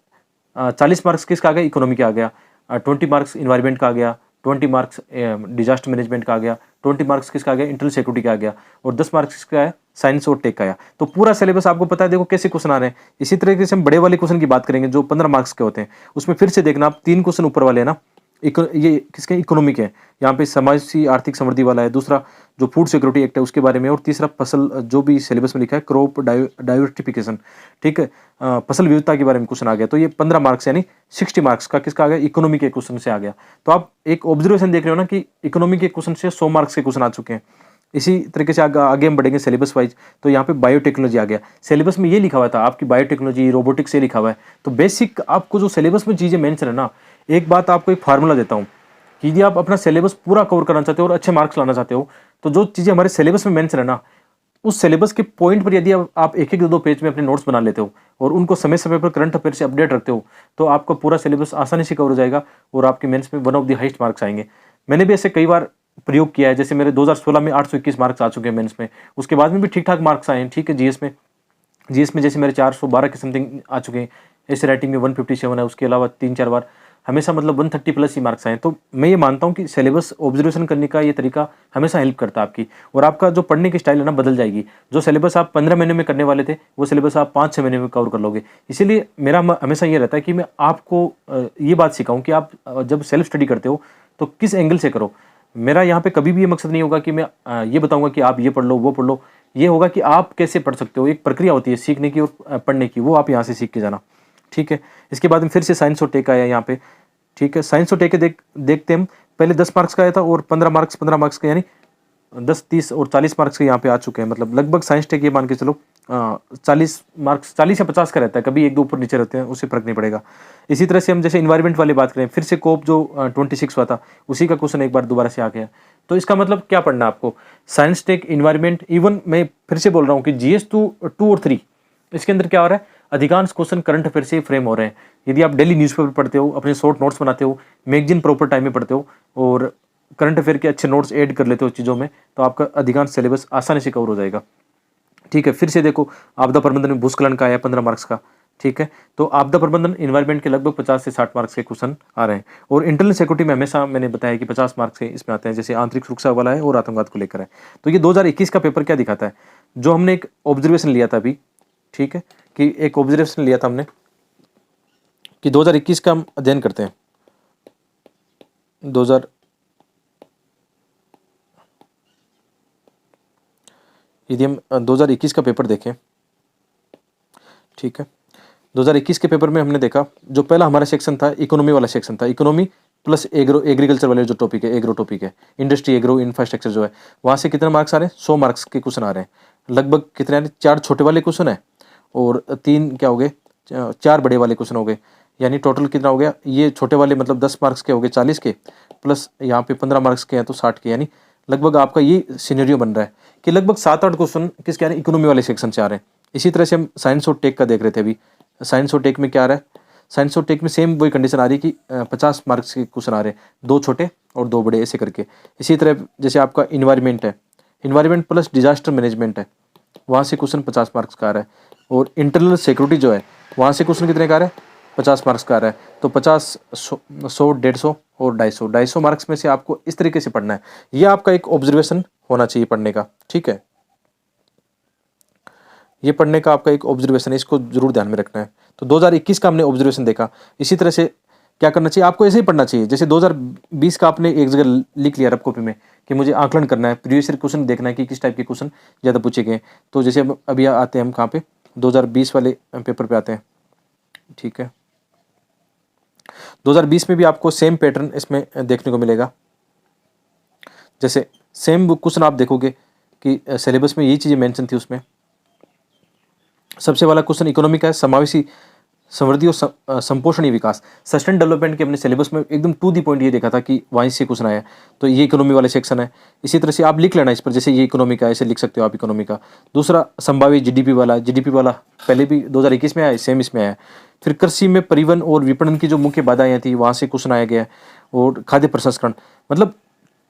40 मार्क्स किसका आ गया, इकोनॉमी का आ गया, 20 मार्क्स इन्वायरमेंट का आ गया, 20 मार्क्स डिजास्टर मैनेजमेंट का आ गया, 20 मार्क्स किसका आ गया, इंटरनल सिक्योरिटी का आ गया, और 10 मार्क्स किसका है, साइंस और टेक का आया। तो पूरा सिलेबस आपको पता है, देखो कैसे क्वेश्चन आ रहे हैं। इसी तरीके से हम बड़े वाले क्वेश्चन की बात करेंगे जो 15 मार्क्स के होते हैं, उसमें फिर से देखना आप 3 क्वेश्चन ऊपर वाले हैं ना, ये किसके इकोनॉमी के हैं। यहाँ पे समावेशी आर्थिक समृद्धि वाला है, दूसरा जो फूड सिक्योरिटी एक्ट है उसके बारे में, और तीसरा फसल जो भी सिलेबस में लिखा है क्रॉप डाइवर्सिफिकेशन, ठीक है, फसल विविधता के बारे में क्वेश्चन आ गया। तो ये 15 मार्क्स यानी 60 मार्क्स का किसका आ गया, इकोनॉमी के क्वेश्चन से आ गया। तो आप एक ऑब्जर्वेशन देख रहे हो ना कि इकोनॉमी के क्वेश्चन से 100 मार्क्स के क्वेश्चन आ चुके हैं। इसी तरीके से आगे हम बढ़ेंगे सिलेबस वाइज। तो यहाँ पे बायोटेक्नोलॉजी आ गया, सिलेबस में ये लिखा हुआ था आपकी बायोटेक्नोलॉजी रोबोटिक्स से लिखा हुआ है। तो बेसिक आपको जो सिलेबस में चीज़ें मेंशन है ना, एक बात आपको एक फार्मूला देता हूँ कि यदि आप अपना सिलेबस पूरा कवर करना चाहते हो और अच्छे मार्क्स लाना चाहते हो, तो जो चीज़ें हमारे सिलेबस में मेंशन है ना, उस सिलेबस के पॉइंट पर यदि आप एक एक दो पेज में अपने नोट्स बना लेते हो और उनको समय समय पर करंट अफेयर से अपडेट रखते हो, तो आपका पूरा सिलेबस आसानी से कवर हो जाएगा और आपके मेंस में one of the highest marks आएंगे। मैंने भी ऐसे कई बार प्रयोग किया है, जैसे मेरे 2016 में 821 मार्क्स आ चुके हैं मेंस में, उसके बाद में भी ठीक ठाक मार्क्स आए हैं। ठीक है, जीएस में जैसे मेरे 412 के समथिंग आ चुके हैं, ऐसे राइटिंग में 157 है, उसके अलावा 3-4 बार हमेशा मतलब 130 प्लस ही मार्क्स आए। तो मैं ये मानता हूँ कि सिलेबस ऑब्जर्वेशन करने का ये तरीका हमेशा हेल्प करता है आपकी, और आपका जो पढ़ने की स्टाइल है ना बदल जाएगी। जो सिलेबस आप 15 महीने में करने वाले थे, वो सिलेबस आप 5-6 महीने में कवर कर लोगे। इसीलिए मेरा हमेशा ये रहता है कि मैं आपको ये बात सिखाऊं कि आप जब सेल्फ स्टडी करते हो तो किस एंगल से करो। मेरा यहाँ पे कभी भी ये मकसद नहीं होगा कि मैं ये बताऊंगा कि आप ये पढ़ लो वो पढ़ लो। ये होगा कि आप कैसे पढ़ सकते हो, एक प्रक्रिया होती है सीखने की और पढ़ने की, वो आप यहाँ से सीख के जाना। ठीक है, इसके बाद में फिर से साइंस और टेक आया यहाँ पे। ठीक है, साइंस और टेक देखते हम, पहले 10 मार्क्स का आया था और 15 मार्क्स का, यानी 10, 30 और 40 मार्क्स के यहाँ पे आ चुके हैं। मतलब लगभग साइंस टेक ये मान के चलो 40 मार्क्स, 40 या 50 का रहता है, कभी एक दो ऊपर नीचे रहते हैं, उससे फर्क नहीं पड़ेगा। इसी तरह से हम जैसे इन्वायरमेंट वाली बात करें, फिर से कोप जो 26 हुआ था, उसी का क्वेश्चन एक बार दोबारा से आ गया। तो इसका मतलब क्या पढ़ना है आपको, साइंस टेक, इन्वायरमेंट, इवन मैं फिर से बोल रहा हूँ कि GS 2 और 3, इसके अंदर क्या हो रहा है, अधिकांश क्वेश्चन करंट अफेयर से फ्रेम हो रहे हैं। यदि आप डेली न्यूज़पेपर पढ़ते हो, अपने शॉर्ट नोट्स बनाते हो, मैगजीन प्रॉपर टाइम में पढ़ते हो और करंट अफेयर के अच्छे नोट्स ऐड कर लेते हो चीज़ों में, तो आपका अधिकांश सिलेबस आसानी से कवर हो जाएगा। ठीक है, फिर से देखो आपदा प्रबंधन में भूस्खलन का आया 15 मार्क्स का। ठीक है, तो आपदा प्रबंधन इन्वायरमेंट के लगभग 50 से 60 मार्क्स के क्वेश्चन आ रहे हैं। और इंटरनल सिक्योरिटी में हमेशा मैंने बताया कि 50 मार्क्स के इसमें आते हैं, जैसे आंतरिक सुरक्षा वाला है और आतंकवाद को लेकर है। तो ये 2021 का पेपर क्या दिखाता है, जो हमने एक ऑब्जर्वेशन लिया था अभी, ठीक है, कि एक ऑब्जर्वेशन लिया था हमने कि 2021 का हम अध्ययन करते हैं। 2000 यदि हम 2021 का पेपर देखें, ठीक है, 2021 के पेपर में हमने देखा जो पहला हमारा सेक्शन था, इकोनॉमी वाला सेक्शन था, इकोनॉमी प्लस एग्रीकल्चर वाले जो टॉपिक है, एग्रो टॉपिक है, इंडस्ट्री एग्रो इंफ्रास्ट्रक्चर जो है, वहाँ से कितने मार्क्स आ रहे हैं, 100 मार्क्स के क्वेश्चन आ रहे हैं। लगभग कितने आ रहे हैं, 4 छोटे वाले क्वेश्चन है और 3 क्या हो गए, 4 बड़े वाले क्वेश्चन हो गए, यानी टोटल कितना हो गया, ये छोटे वाले मतलब 10 मार्क्स के हो गए 40 के, प्लस यहाँ पे 15 मार्क्स के हैं तो 60 के, यानी लगभग आपका ये सिनेरियो बन रहा है कि लगभग 7-8 क्वेश्चन किसके आ रहे हैं, इकोनॉमी वाले सेक्शन से आ रहे हैं। इसी तरह से हम साइंस और टेक का देख रहे थे अभी, साइंस और टेक में क्या आ रहा है, साइंस और टेक में सेम वही कंडीशन आ रही है कि 50 मार्क्स के क्वेश्चन आ रहे हैं, 2 छोटे और 2 बड़े ऐसे करके। इसी तरह जैसे आपका इन्वायरमेंट है, इन्वायरमेंट प्लस डिजास्टर मैनेजमेंट है, वहाँ से क्वेश्चन 50 मार्क्स का आ रहा है। और इंटरनल सिक्योरिटी जो है, वहाँ से क्वेश्चन कितने का आ रहा है, 50 मार्क्स का आ रहा है। तो 50, 100, 150 और 250 मार्क्स में से आपको इस तरीके से पढ़ना है। ये आपका एक ऑब्जर्वेशन होना चाहिए पढ़ने का। ठीक है, ये पढ़ने का आपका एक ऑब्जर्वेशन है, इसको जरूर ध्यान में रखना है। तो 2021 का हमने ऑब्जर्वेशन देखा। इसी तरह से क्या करना चाहिए आपको, ऐसे ही पढ़ना चाहिए जैसे 2020 का आपने एक जगह लिख लिया रफ कॉपी में कि मुझे आकलन करना है, प्रीवियस ईयर क्वेश्चन देखना है कि किस टाइप के क्वेश्चन ज़्यादा पूछे गए। तो जैसे अभी आते हैं हम कहाँ पे, 2020 वाले पेपर पे आते हैं। ठीक है, 2020 में भी आपको सेम पैटर्न इसमें देखने को मिलेगा। जैसे सेम क्वेश्चन आप देखोगे कि सिलेबस में यही चीज़ें मेंशन थी। उसमें सबसे वाला क्वेश्चन इकोनॉमी का है, समावेशी समृद्धि और संपोषणीय विकास, सस्टेन डेवलपमेंट के अपने सिलेबस में एकदम टू दी पॉइंट ये देखा था कि वहीं से क्वेश्चन आया। तो ये इकोनॉमी वाले सेक्शन है। इसी तरह से आप लिख लेना इस पर, जैसे ये इकोनॉमी का ऐसे लिख सकते हो आप इकोनॉमी का। दूसरा संभावित जीडीपी वाला पहले भी 2021 में आया, सेम इसमें आया। फिर कृषि में परिवहन और विपणन की जो मुख्य बाधाएं थी, वहाँ से क्वेश्चन आया गया। और खाद्य प्रसंस्करण, मतलब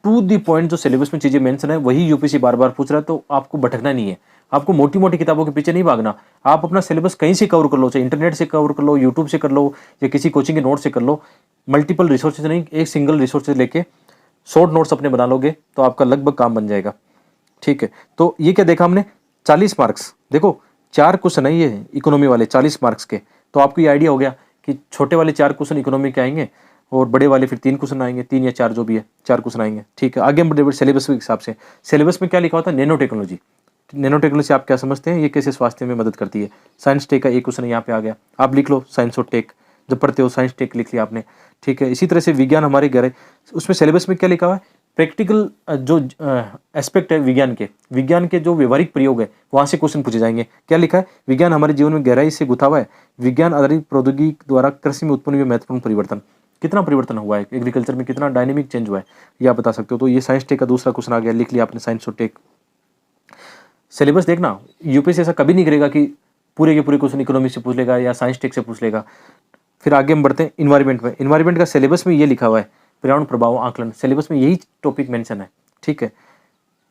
टू दी पॉइंट जो सिलेबस में चीज़ें मेंशन है वही यूपीएससी बार बार पूछ रहा है। तो आपको भटकना नहीं है, आपको मोटी मोटी किताबों के पीछे नहीं भागना। आप अपना सिलेबस कहीं से कवर कर लो, चाहे इंटरनेट से कवर कर लो, यूट्यूब से कर लो, या किसी कोचिंग के नोट से कर लो। मल्टीपल रिसोर्सेज नहीं, एक सिंगल रिसोर्सेज लेके शॉर्ट नोट्स अपने बना लोगे तो आपका लगभग काम बन जाएगा। ठीक है, तो ये क्या देखा हमने, 40 मार्क्स। देखो 4 क्वेश्चन है ये इकोनॉमी वाले 40 मार्क्स के। तो आपको ये आइडिया हो गया कि छोटे वाले 4 क्वेश्चन इकोनॉमी के आएंगे, और बड़े वाले फिर 3 क्वेश्चन आएंगे, 3 या 4 जो भी है, 4 क्वेश्चन आएंगे, ठीक है। आगे हम बढ़े सिलेबस के हिसाब से। सिलेबस में क्या लिखा होता है, नैनो टेक्नोलॉजी। नैनो टेक्नोलॉजी आप क्या समझते हैं, ये कैसे स्वास्थ्य में मदद करती है। साइंस टेक का एक क्वेश्चन यहाँ पे आ गया, आप लिख लो साइंस और टेक, जब पढ़ते हो साइंस टेक लिख लिया आपने, ठीक है। इसी तरह से विज्ञान हमारे गहराई, उसमें सिलेबस में क्या लिखा हुआ है, प्रैक्टिकल जो एस्पेक्ट है विज्ञान के जो व्यवहारिक प्रयोग है वहाँ से क्वेश्चन पूछे जाएंगे। क्या लिखा है, विज्ञान हमारे जीवन में गहराई से गुथा हुआ है, विज्ञान आधारित प्रौद्योगिकी द्वारा कृषि में उत्पन्न हुए महत्वपूर्ण परिवर्तन, कितना परिवर्तन हुआ है एग्रीकल्चर में, कितना डायनेमिक चेंज हुआ है, ये आप बता सकते हो। तो ये साइंस टेक का दूसरा क्वेश्चन आ गया, लिख लिया आपने साइंस और टेक। सिलेबस देखना, यूपीएससी ऐसा कभी नहीं करेगा कि पूरे के पूरे क्वेश्चन इकोनॉमिक्स से पूछ लेगा या साइंस टेक से पूछ लेगा। फिर आगे हम बढ़ते हैं इन्वायरमेंट में। इन्वायरमेंट का सिलेबस में ये लिखा हुआ है, पर्यावरण प्रभाव आकलन, सिलेबस में यही टॉपिक मेंशन है, ठीक है।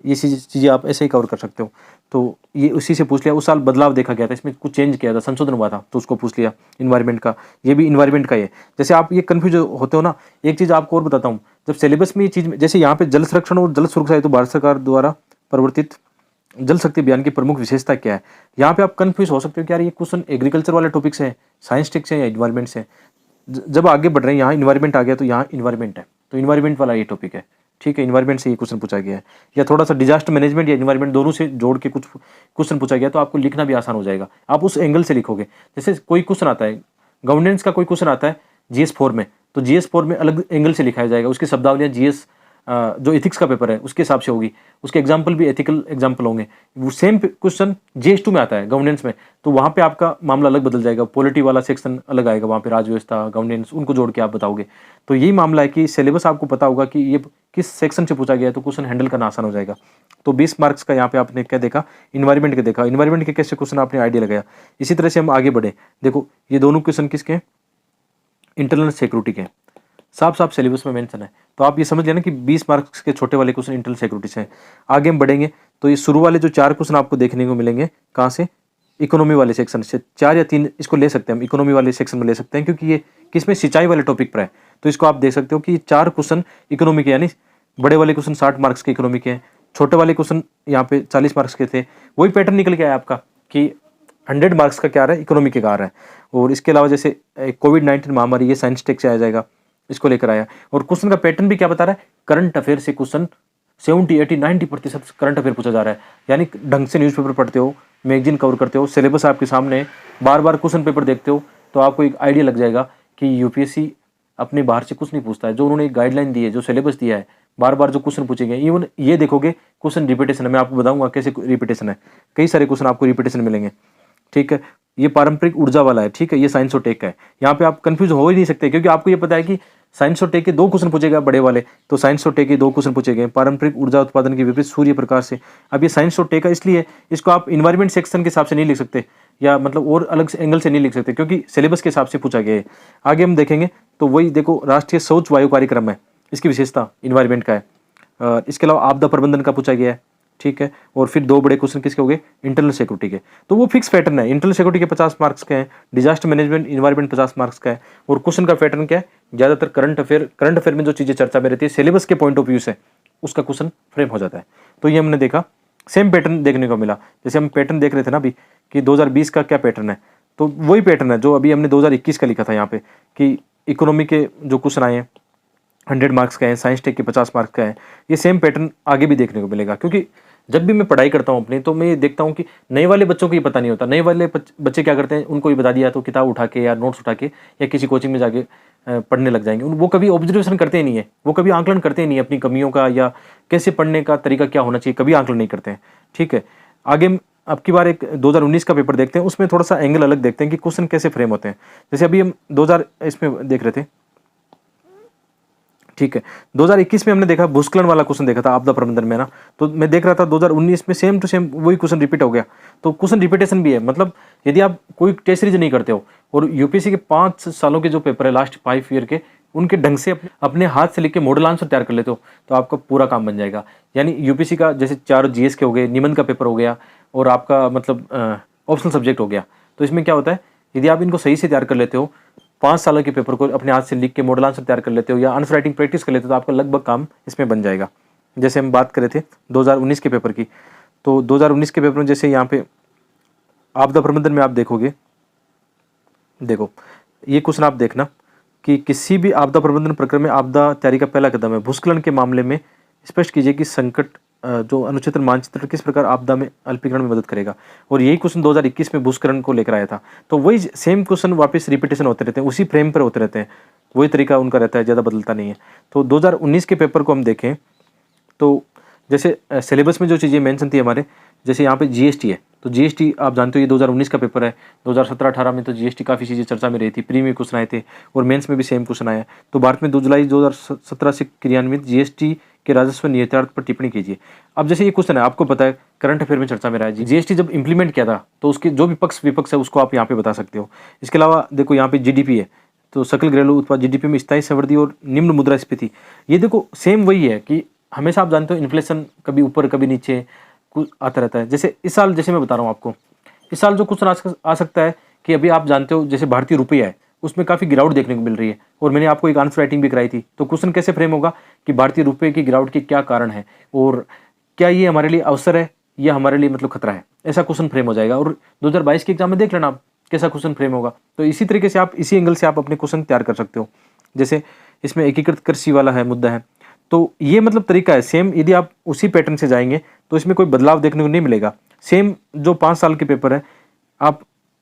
ये चीज़ें आप ऐसे ही कवर कर सकते हो। तो ये उसी से पूछ लिया, उस साल बदलाव देखा गया था, इसमें कुछ चेंज किया था, संशोधन हुआ था, तो उसको पूछ लिया इन्वायरमेंट का। ये भी इन्वायरमेंट का ही है। जैसे आप ये कन्फ्यूज होते हो ना, एक चीज़ आपको और बताता हूँ, जब सिलेबस में ये चीज़, जैसे यहाँ पे जल संरक्षण और जल सुरक्षा है, तो भारत सरकार द्वारा प्रवर्तित जल शक्ति अभियान की प्रमुख विशेषता क्या है। यहाँ पे आप कंफ्यूज हो सकते हो कि यार ये क्वेश्चन एग्रीकल्चर वाले टॉपिक से है, साइंस टेक से या इन्वायरमेंट से। जब आगे बढ़ रहे हैं, यहाँ इन्वायरमेंट आ गया तो यहाँ इन्वायरमेंट है, तो इन्वायरमेंट वाला ये टॉपिक है, ठीक है। इन्वायरमेंट से ये क्वेश्चन पूछा गया है, या थोड़ा सा डिजास्टर मैनेजमेंट या इन्वायरमेंट दोनों से जोड़ के कुछ क्वेश्चन पूछा गया, तो आपको लिखना भी आसान हो जाएगा, आप उस एंगल से लिखोगे। जैसे कोई क्वेश्चन आता है गवर्नेंस का, कोई क्वेश्चन आता है GS4 में, तो GS4 में अलग एंगल से लिखाया जाएगा, उसकी शब्दावलियाँ GS जो एथिक्स का पेपर है उसके हिसाब से होगी, उसके एग्जाम्पल भी एथिकल एग्जाम्पल होंगे। वो सेम क्वेश्चन GS2 में आता है गवर्नेंस में, तो वहाँ पे आपका मामला अलग बदल जाएगा, पॉलिटी वाला सेक्शन अलग आएगा, वहाँ पे राज व्यवस्था गवर्नेंस उनको जोड़ के आप बताओगे। तो यही मामला है कि सिलेबस आपको पता होगा कि ये किस सेक्शन से पूछा गया है, तो क्वेश्चन हैंडल करना आसान हो जाएगा। तो 20 मार्क्स का यहाँ पे आपने क्या देखा, इन्वायरमेंट का देखा, इन्वायरमेंट के कैसे क्वेश्चन आपने आइडिया लगाया। इसी तरह से हम आगे बढ़े, देखो ये दोनों क्वेश्चन किसके हैं, इंटरनल सिक्योरिटी के, साफ साफ सिलेबस में मेंशन है। तो आप ये समझ लेना कि 20 मार्क्स के छोटे वाले क्वेश्चन इंटरनल सिक्योरिटी से हैं। आगे हम बढ़ेंगे तो ये शुरू वाले जो 4 क्वेश्चन आपको देखने को मिलेंगे, कहाँ से, इकोनॉमी वाले सेक्शन से। 4 या 3 इसको ले सकते हैं हम, इकोनॉमी वाले सेक्शन में ले सकते हैं, क्योंकि ये किसमें, सिंचाई वाले टॉपिक पर है। तो इसको आप देख सकते हो कि 4 क्वेश्चन इकोनॉमी के, यानी बड़े वाले क्वेश्चन 60 मार्क्स के इकोनॉमी के हैं, छोटे वाले क्वेश्चन यहाँ पे 40 मार्क्स के थे। वही पैटर्न निकल के आया आपका कि 100 मार्क्स का क्या आ रहा है, इकोनॉमी के का आ रहा है। और इसके अलावा जैसे कोविड-19 महामारी, ये साइंस टेक से आ जाएगा, इसको लेकर आया। और क्वेश्चन का पैटर्न भी क्या बता रहा है, करंट अफेयर से क्वेश्चन 70, 80, 90% करंट अफेयर पूछा जा रहा है। यानी ढंग से न्यूज़पेपर पढ़ते हो, मैगजीन कवर करते हो, सिलेबस आपके सामने, बार बार क्वेश्चन पेपर देखते हो, तो आपको एक आइडिया लग जाएगा कि यूपीएससी अपने बाहर से कुछ नहीं पूछता है। जो उन्होंने एक गाइडलाइन दी है, जो सिलेबस दिया है, बार बार जो क्वेश्चन पूछे गए, इवन ये देखोगे क्वेश्चन रिपीटेशन है, मैं आपको बताऊंगा कैसे रिपीटेशन है, कई सारे क्वेश्चन आपको रिपीटेशन मिलेंगे, ठीक है। ये पारंपरिक ऊर्जा वाला है, ठीक है, ये साइंस और टेक का है। यहाँ पे आप कंफ्यूज हो ही नहीं सकते, क्योंकि आपको ये पता है कि साइंस और टेक के 2 क्वेश्चन पूछेगा बड़े वाले, तो साइंस और टेक के 2 क्वेश्चन पूछे गए, पारंपरिक ऊर्जा उत्पादन के विपरीत सूर्य प्रकाश से। अब ये साइंस और टेक का, इसलिए इसको आप इन्वायरमेंट सेक्शन के हिसाब से नहीं लिख सकते, या मतलब और अलग से एंगल से नहीं लिख सकते, क्योंकि सिलेबस के हिसाब से पूछा गया है। आगे हम देखेंगे तो वही देखो, राष्ट्रीय स्वच्छ वायु कार्यक्रम है, इसकी विशेषता इन्वायरमेंट का है। इसके अलावा आपदा प्रबंधन का पूछा गया है, ठीक है। और फिर 2 बड़े क्वेश्चन किसके हो गए, इंटरनल सिक्योरिटी के। तो वो फिक्स पैटर्न है, इंटरनल सिक्योरिटी के 50 मार्क्स के हैं, डिजास्टर मैनेजमेंट इन्वायरमेंट 50 मार्क्स का है। और क्वेश्चन का पैटर्न क्या है, ज्यादातर करंट अफेयर में जो चीजें चर्चा में रहती है, सिलेबस के पॉइंट ऑफ व्यू से उसका क्वेश्चन फ्रेम हो जाता है। तो ये हमने देखा, सेम पैटर्न देखने को मिला। जैसे हम पैटर्न देख रहे थे ना अभी कि 2020 का क्या पैटर्न है, तो वही पैटर्न है जो अभी हमने 2021 का लिखा था यहाँ पे, कि इकोनॉमी के जो क्वेश्चन आए हैं 100 मार्क्स का है, साइंस टेक के 50 मार्क्स का है। ये सेम पैटर्न आगे भी देखने को मिलेगा, क्योंकि जब भी मैं पढ़ाई करता हूँ अपनी, तो मैं ये देखता हूँ कि नए वाले बच्चों को ये पता नहीं होता। नए वाले बच्चे क्या करते हैं, उनको ये बता दिया तो किताब उठा के या नोट्स उठा के या किसी कोचिंग में जाके पढ़ने लग जाएंगे। वो कभी ऑब्जर्वेशन करते ही नहीं है, वो कभी आंकलन करते ही नहीं है अपनी कमियों का, या कैसे पढ़ने का तरीका क्या होना चाहिए, कभी आंकलन नहीं करते हैं, ठीक है। आगे अब की बार एक 2019 का पेपर देखते हैं, उसमें थोड़ा सा एंगल अलग देखते हैं कि क्वेश्चन कैसे फ्रेम होते हैं। जैसे अभी हम 2000 इसमें देख रहे थे, ठीक है, 2021 में हमने देखा भूस्खलन वाला क्वेश्चन देखा था आपदा प्रबंधन में ना, तो मैं देख रहा था 2019 में सेम टू सेम वही क्वेश्चन रिपीट हो गया। तो क्वेश्चन रिपीटेशन भी है, मतलब यदि आप कोई टेस्ट सीरीज नहीं करते हो और यूपीएससी के 5 सालों के जो पेपर है, लास्ट 5 ईयर के, उनके ढंग से अपने हाथ से लिख के मॉडल आंसर तैयार कर लेते हो, तो आपका पूरा काम बन जाएगा। यानी यूपीएससी का जैसे 4 जीएस के हो गए, निबंध का पेपर हो गया, और आपका मतलब ऑप्शनल सब्जेक्ट हो गया। तो इसमें क्या होता है, यदि आप इनको सही से तैयार कर लेते हो, 5 सालों के पेपर को अपने हाथ से लिख के मॉडल आंसर तैयार कर लेते हो, या आंसर राइटिंग प्रैक्टिस कर लेते हो, तो आपका लगभग काम इसमें बन जाएगा। जैसे हम बात कर रहे थे 2019 के पेपर की, तो 2019 के पेपर में जैसे यहाँ पे आपदा प्रबंधन में आप देखोगे, देखो ये क्वेश्चन आप देखना, कि किसी भी आपदा प्रबंधन प्रक्रिया में आपदा तैयारी का पहला कदम है भूस्खलन के मामले में स्पष्ट कीजिए कि संकट जो अनुचित मानचित्र किस प्रकार आपदा में अल्पीकरण में मदद करेगा। और यही क्वेश्चन 2021 में भूस्खलन को लेकर आया था। तो वही सेम क्वेश्चन वापस रिपीटेशन होते रहते हैं, उसी फ्रेम पर होते रहते हैं, वही तरीका उनका रहता है, ज़्यादा बदलता नहीं है। तो 2019 के पेपर को हम देखें तो जैसे सिलेबस में जो चीज़ें मेंशन थी हमारे, जैसे यहाँ पे जीएसटी है, तो जीएसटी आप जानते हो ये 2019 का पेपर है। 2017-18 में तो जीएसटी काफ़ी चीज़ें चर्चा में रही थी, प्री में क्वेश्चन आए थे और मेंस में भी सेम क्वेश्चन आया। तो भारत में 2 जुलाई 2017 से क्रियान्वित जीएसटी के राजस्व निहितार्थ पर टिप्पणी कीजिए। अब जैसे ये क्वेश्चन है, आपको पता है करंट अफेयर में चर्चा में रहा है, जीएसटी जब इंप्लीमेंट किया था तो उसके जो भी पक्ष विपक्ष है उसको आप यहाँ पे बता सकते हो। इसके अलावा देखो यहाँ पे जीडीपी है, तो सकल घरेलू उत्पाद जीडीपी में स्थायी संवृद्धि और निम्न मुद्रास्फीति, ये देखो सेम वही है कि हमेशा आप जानते हो इन्फ्लेशन कभी ऊपर कभी नीचे कुछ आता रहता है। जैसे इस साल, जैसे मैं बता रहा हूँ आपको, इस साल जो क्वेश्चन आ सकता है कि अभी आप जानते हो जैसे भारतीय रुपया है उसमें काफ़ी गिरावट देखने को मिल रही है, और मैंने आपको एक आंसर राइटिंग भी कराई थी। तो क्वेश्चन कैसे फ्रेम होगा कि भारतीय रुपये की गिरावट के क्या कारण है और क्या ये हमारे लिए अवसर है या हमारे लिए मतलब खतरा है, ऐसा क्वेश्चन फ्रेम हो जाएगा। और 2022 के एग्जाम में देख लेना आप कैसा क्वेश्चन फ्रेम होगा। तो इसी तरीके से आप इसी एंगल से आप अपने क्वेश्चन तैयार कर सकते हो। जैसे इसमें एकीकृत कृषि वाला है, मुद्दा है, तो ये मतलब तरीका है सेम। यदि आप उसी पैटर्न से जाएंगे तो इसमें कोई बदलाव देखने को नहीं मिलेगा। सेम जो 5 साल के पेपर है, आप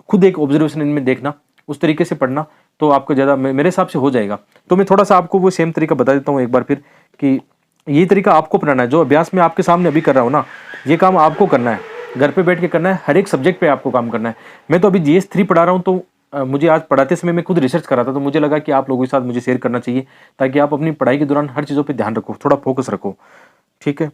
खुद एक ऑब्जर्वेशन इनमें देखना, उस तरीके से पढ़ना, तो आपको ज़्यादा मेरे हिसाब से हो जाएगा। तो मैं थोड़ा सा आपको वो सेम तरीका बता देता हूँ एक बार फिर कि ये तरीका आपको अपनाना है। जो अभ्यास में आपके सामने अभी कर रहा हूँ ना, ये काम आपको करना है, घर पे बैठ के करना है, हर एक सब्जेक्ट पे आपको काम करना है। मैं तो अभी जीएस 3 पढ़ा रहा हूँ, तो मुझे आज पढ़ाते समय मैं खुद रिसर्च कर रहा था, तो मुझे लगा कि आप लोगों के साथ मुझे शेयर करना चाहिए ताकि आप अपनी पढ़ाई के दौरान हर चीज़ों पे ध्यान रखो, थोड़ा फोकस रखो, ठीक है।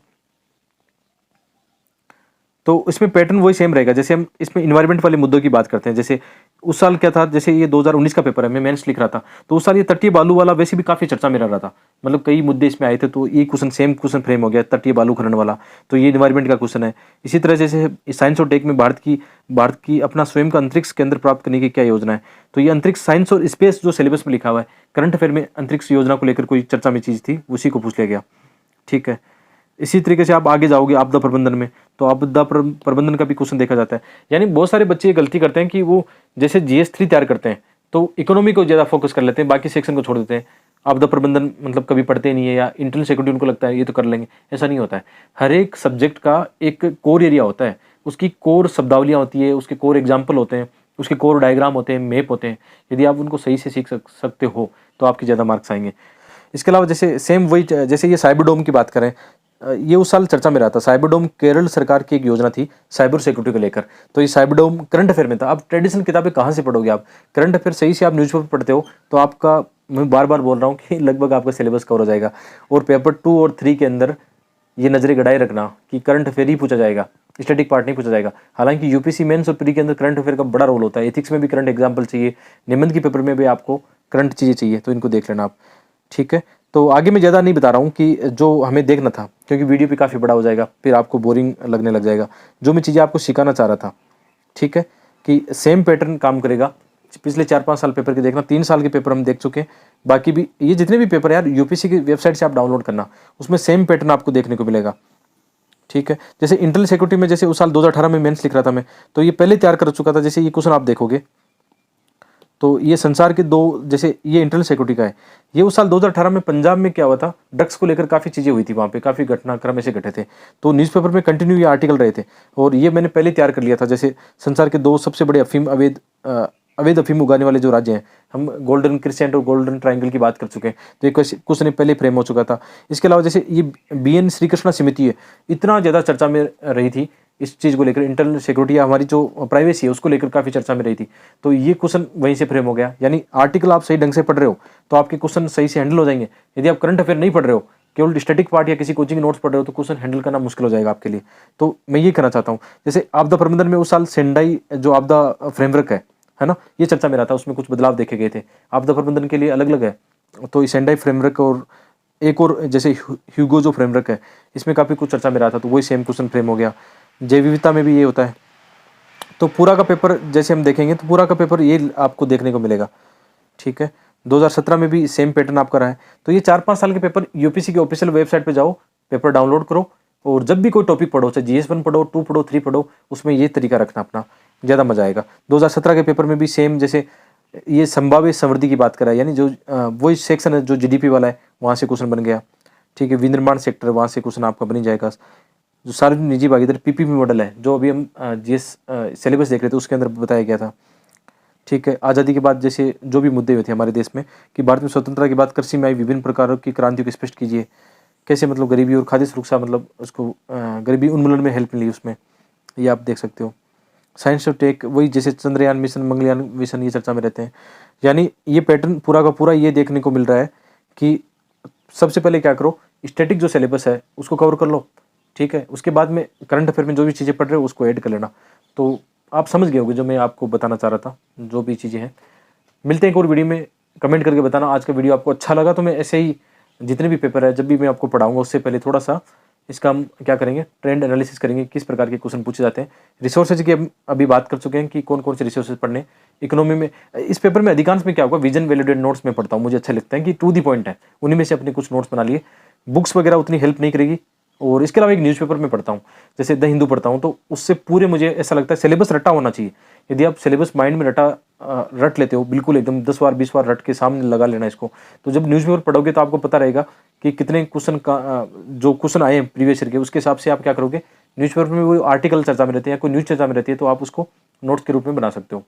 तो इसमें पैटर्न वही सेम रहेगा। जैसे हम इसमें इन्वायरमेंट वाले मुद्दों की बात करते हैं, जैसे उस साल क्या था, जैसे ये 2019 का पेपर है, मैं मेंस लिख रहा था, तो उस साल ये तटीय बालू वाला वैसे भी काफ़ी चर्चा में रह रहा था, मतलब कई मुद्दे इसमें आए थे। तो ये क्वेश्चन सेम क्वेश्चन फ्रेम हो गया, तटीय बालू खनन वाला, तो ये इन्वायरमेंट का क्वेश्चन है। इसी तरह जैसे साइंस और टेक में भारत की अपना स्वयं का अंतरिक्ष केंद्र प्राप्त करने की क्या योजना है, तो ये अंतरिक्ष साइंस और स्पेस जो सिलेबस में लिखा हुआ है, करंट अफेयर में अंतरिक्ष योजना को लेकर कोई चर्चा में चीज़ थी, उसी को पूछ लिया गया, ठीक है। इसी तरीके से आप आगे जाओगे आपदा प्रबंधन में, तो आपदा प्रबंधन का भी क्वेश्चन देखा जाता है। यानी बहुत सारे बच्चे ये गलती करते हैं कि वो जैसे जीएस 3 तैयार करते हैं तो इकोनॉमी को ज़्यादा फोकस कर लेते हैं, बाकी सेक्शन को छोड़ देते हैं। आपदा प्रबंधन मतलब कभी पढ़ते नहीं है, या इंटरनल सिक्योरिटी उनको लगता है ये तो कर लेंगे, ऐसा नहीं होता है। हर एक सब्जेक्ट का एक कोर एरिया होता है, उसकी कोर शब्दावलियाँ होती है, उसके कोर एग्जाम्पल होते हैं, उसके कोर डायग्राम होते हैं, मैप होते हैं। यदि आप उनको सही से सीख सकते हो तो आपके ज़्यादा मार्क्स आएंगे। इसके अलावा जैसे सेम वही, जैसे ये साइबरडोम की बात करें, ये उस साल चर्चा में रहा था। साइबरडोम केरल सरकार की एक योजना थी साइबर सिक्योरिटी को लेकर, तो ये साइबरडोम करंट अफेयर में था। अब ट्रेडिशनल किताबें कहाँ से पढ़ोगे आप, करंट अफेयर सही से आप न्यूज़पेपर पढ़ते हो तो आपका, मैं बार बार बोल रहा हूँ कि लगभग आपका सिलेबस कवर हो जाएगा। और पेपर 2 और 3 के अंदर ये नजरें गड़ाए रखना कि करंट अफेयर ही पूछा जाएगा, स्टैटिक पार्ट नहीं पूछा जाएगा। हालांकि यूपीसी मेंस और प्री के अंदर करंट अफेयर का बड़ा रोल होता है, एथिक्स में भी करंट एग्जाम्पल चाहिए, निबंध के पेपर में भी आपको करंट चीज़ें चाहिए, तो इनको देख लेना आप, ठीक है। तो आगे मैं ज़्यादा नहीं बता रहा हूँ कि जो हमें देखना था, क्योंकि वीडियो भी काफ़ी बड़ा हो जाएगा, फिर आपको बोरिंग लगने लग जाएगा। जो मैं चीज़ें आपको सिखाना चाह रहा था, ठीक है, कि सेम पैटर्न काम करेगा। पिछले 4-5 साल पेपर के देखना, 3 साल के पेपर हम देख चुके हैं, बाकी भी ये जितने भी पेपर यार यूपीसी की वेबसाइट से आप डाउनलोड करना, उसमें सेम पैटर्न आपको देखने को मिलेगा, ठीक है। जैसे इंटरनल सिक्योरिटी में, जैसे उस साल 2018 में मेंस लिख रहा था मैं, तो ये पहले तैयार कर चुका था। जैसे ये क्वेश्चन आप देखोगे तो ये संसार के 2, जैसे ये इंटरनल सिक्योरिटी का है, ये उस साल 2018 में पंजाब में क्या हुआ था, ड्रग्स को लेकर काफ़ी चीज़ें हुई थी, वहाँ पे काफ़ी घटनाक्रम ऐसे घटे थे, तो न्यूज़पेपर में कंटिन्यू ये आर्टिकल रहे थे, और ये मैंने पहले तैयार कर लिया था। जैसे संसार के 2 सबसे बड़े अवैध अफीम उगाने वाले जो राज्य हैं, हम गोल्डन क्रिसेंट और गोल्डन ट्रायंगल की बात कर चुके हैं, तो ये कुछ ने पहले फ्रेम हो चुका था। इसके अलावा जैसे ये BN श्री कृष्णा समिति है, इतना ज़्यादा चर्चा में रही थी इस चीज़ को लेकर, इंटरनल सिक्योरिटी या हमारी जो प्राइवेसी है उसको लेकर काफ़ी चर्चा में रही थी, तो ये क्वेश्चन वहीं से फ्रेम हो गया। यानी आर्टिकल आप सही ढंग से पढ़ रहे हो तो आपके क्वेश्चन सही से हैंडल हो जाएंगे। यदि आप करंट अफेयर नहीं पढ़ रहे हो, केवल स्टैटिक पार्ट या किसी कोचिंग नोट्स पढ़ रहे हो, तो क्वेश्चन हैंडल करना मुश्किल हो जाएगा आपके लिए। तो मैं ये कहना चाहता हूँ, जैसे आपदा प्रबंधन में उस साल सेंडाई जो आपदा फ्रेमवर्क है ना, ये चर्चा में रहा था, उसमें कुछ बदलाव देखे गए थे। आपदा प्रबंधन के लिए अलग अलग है, तो ये सेंडाई फ्रेमवर्क और एक और जैसे ह्यूगो जो फ्रेमवर्क है, इसमें काफ़ी कुछ चर्चा में रहा था, तो वही सेम क्वेश्चन फ्रेम हो गया। जैव विविधता में भी ये होता है। तो पूरा का पेपर जैसे हम देखेंगे तो पूरा का पेपर ये आपको देखने को मिलेगा, ठीक है। 2017 में भी सेम पैटर्न आपका रहा है। तो ये 4-5 साल के पेपर यूपीसी की ऑफिशियल वेबसाइट पे जाओ, पेपर डाउनलोड करो, और जब भी कोई टॉपिक पढ़ो, चाहे GS1 पढ़ो, 2 पढ़ो, 3 पढ़ो, उसमें ये तरीका रखना अपना, ज़्यादा मजा आएगा। 2017 के पेपर में भी सेम, जैसे ये संभाव्य समृद्धि की बात कर रहा है, यानी जो वही सेक्शन है जो जीडीपी वाला है, वहाँ से क्वेश्चन बन गया। ठीक है, विनिर्माण सेक्टर, वहाँ से क्वेश्चन आपका बन ही जाएगा। जो सार्वजनिक निजी भागीदारी पीपीपी मॉडल है, जो अभी हम जीएस सिलेबस देख रहे थे उसके अंदर बताया गया था। ठीक है, आज़ादी के बाद जैसे जो भी मुद्दे हुए थे हमारे देश में, कि भारत में स्वतंत्रता के बाद कृषि में आई विभिन्न प्रकारों की क्रांतियों को स्पष्ट कीजिए, कैसे मतलब गरीबी और खाद्य सुरक्षा, मतलब उसको गरीबी उन्मूलन में हेल्प मिली उसमें, ये आप देख सकते हो। साइंस और टेक, वही जैसे चंद्रयान मिशन, मंगलयान मिशन, ये चर्चा में रहते हैं। यानी ये पैटर्न पूरा का पूरा ये देखने को मिल रहा है कि सबसे पहले क्या करो, स्टैटिक जो सिलेबस है उसको कवर कर लो। ठीक है, उसके बाद में करंट अफेयर में जो भी चीज़ें पढ़ रहे हो उसको ऐड कर लेना। तो आप समझ गए होगे जो मैं आपको बताना चाह रहा था, जो भी चीज़ें हैं। मिलते हैं एक और वीडियो में, कमेंट करके बताना आज का वीडियो आपको अच्छा लगा। तो मैं ऐसे ही जितने भी पेपर है, जब भी मैं आपको पढ़ाऊंगा उससे पहले थोड़ा सा इसका हम क्या करेंगे, ट्रेंड एनालिसिस करेंगे, किस प्रकार के क्वेश्चन पूछे जाते हैं। रिसोर्सेज की हम अभी बात कर चुके हैं कि कौन कौन से रिसोर्सेज पढ़ने। इकोनॉमी में इस पेपर में अधिकांश में क्या होगा, विजन वैलिडेटेड नोट्स में पढ़ता हूँ, मुझे अच्छा लगता है कि टू दी पॉइंट है, उन्हीं में से अपने कुछ नोट्स बना लिए। बुक्स वगैरह उतनी हेल्प नहीं करेगी। और इसके अलावा एक न्यूज़पेपर में पढ़ता हूँ, जैसे द हिंदू पढ़ता हूँ, तो उससे पूरे मुझे ऐसा लगता है सिलेबस रटा होना चाहिए। यदि आप सिलेबस माइंड में रट लेते हो बिल्कुल एकदम 10 बार 20 बार रट के सामने लगा लेना इसको, तो जब न्यूज़पेपर पढ़ोगे तो आपको पता रहेगा कि कितने क्वेश्चन का जो क्वेश्चन आए हैं प्रीवियस ईयर के, उसके हिसाब से आप क्या करोगे। न्यूज़पेपर में वो आर्टिकल चर्चा में रहते हैं या कोई न्यूज़ चर्चा में रहती है, तो आप उसको नोट्स के रूप में बना सकते हो।